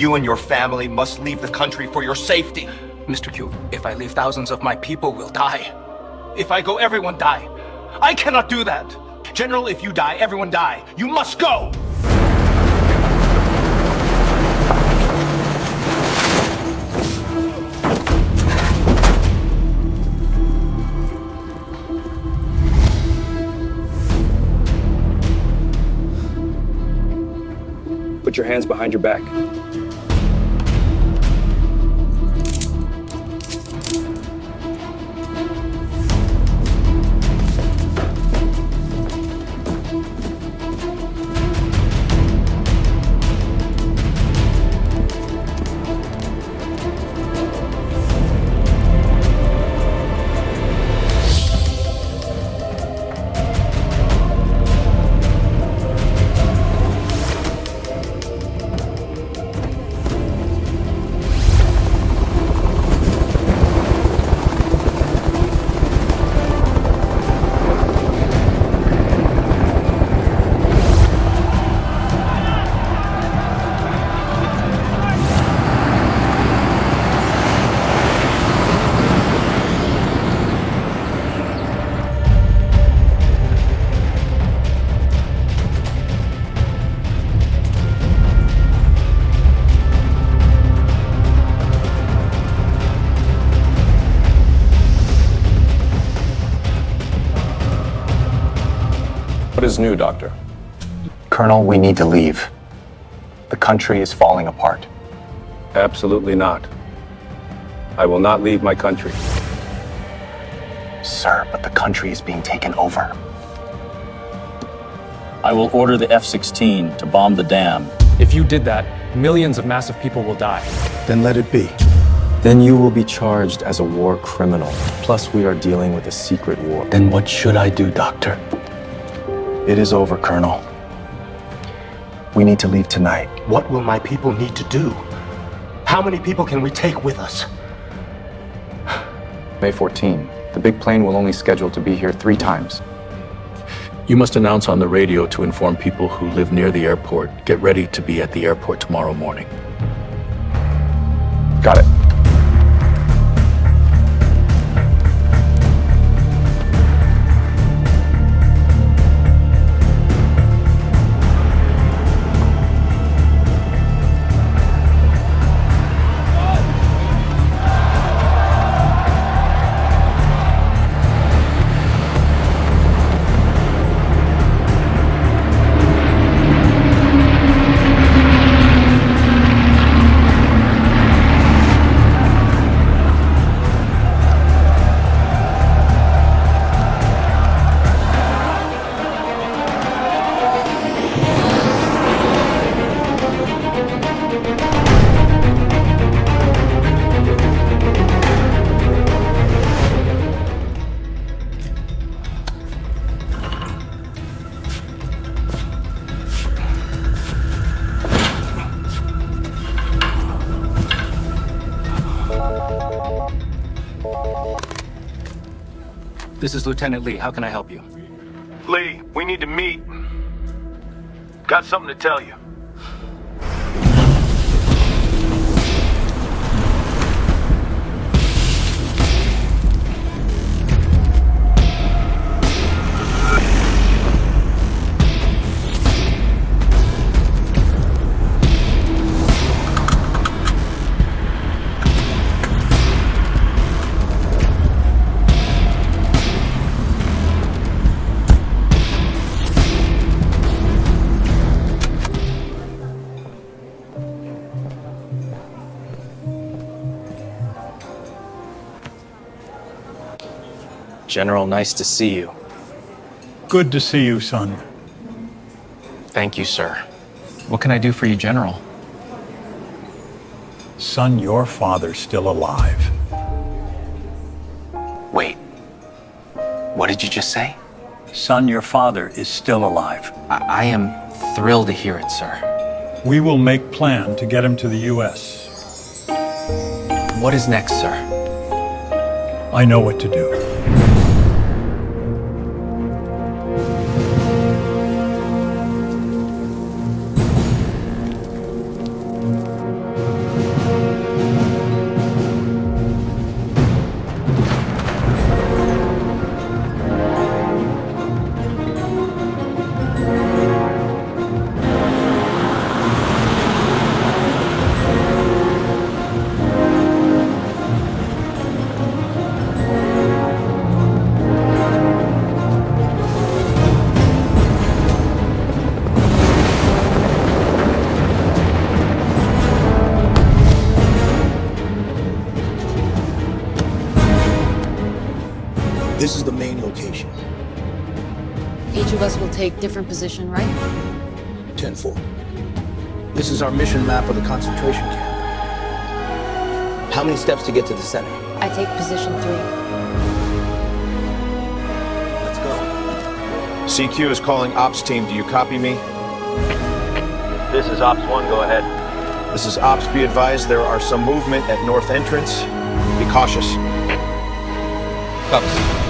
You and your family must leave the country for your safety. Mr. Q, if I leave, thousands of my people will die. If I go, everyone die. I cannot do that. General, if you die, everyone die. You must go! Put your hands behind your back. What is new, Doctor? Colonel, we need to leave. The country is falling apart. Absolutely not. I will not leave my country. Sir, but the country is being taken over. I will order the F-16 to bomb the dam. If you did that, millions of massive people will die. Then let it be. Then you will be charged as a war criminal. Plus, we are dealing with a secret war. Then what should I do, Doctor? It is over, Colonel. We need to leave tonight. What will my people need to do? How many people can we take with us? May 14. The big plane will only schedule to be here 3 times. You must announce on the radio to inform people who live near the airport. Get ready to be at the airport tomorrow morning. Got it. This is Lieutenant Lee. How can I help you? Lee, we need to meet. Got something to tell you. General, nice to see you. Good to see you, son. Thank you, sir. What can I do for you, General? Son, your father's still alive. Wait. What did you just say? Son, your father is still alive. I am thrilled to hear it, sir. We will make plan to get him to the U.S. What is next, sir? I know what to do. This is the main location. Each of us will take different position, right? 10-4. This is our mission map of the concentration camp. How many steps to get to the center? I take position 3. Let's go. CQ is calling Ops team. Do you copy me? This is Ops 1, go ahead. This is Ops. Be advised there are some movement at north entrance. Be cautious. Cops.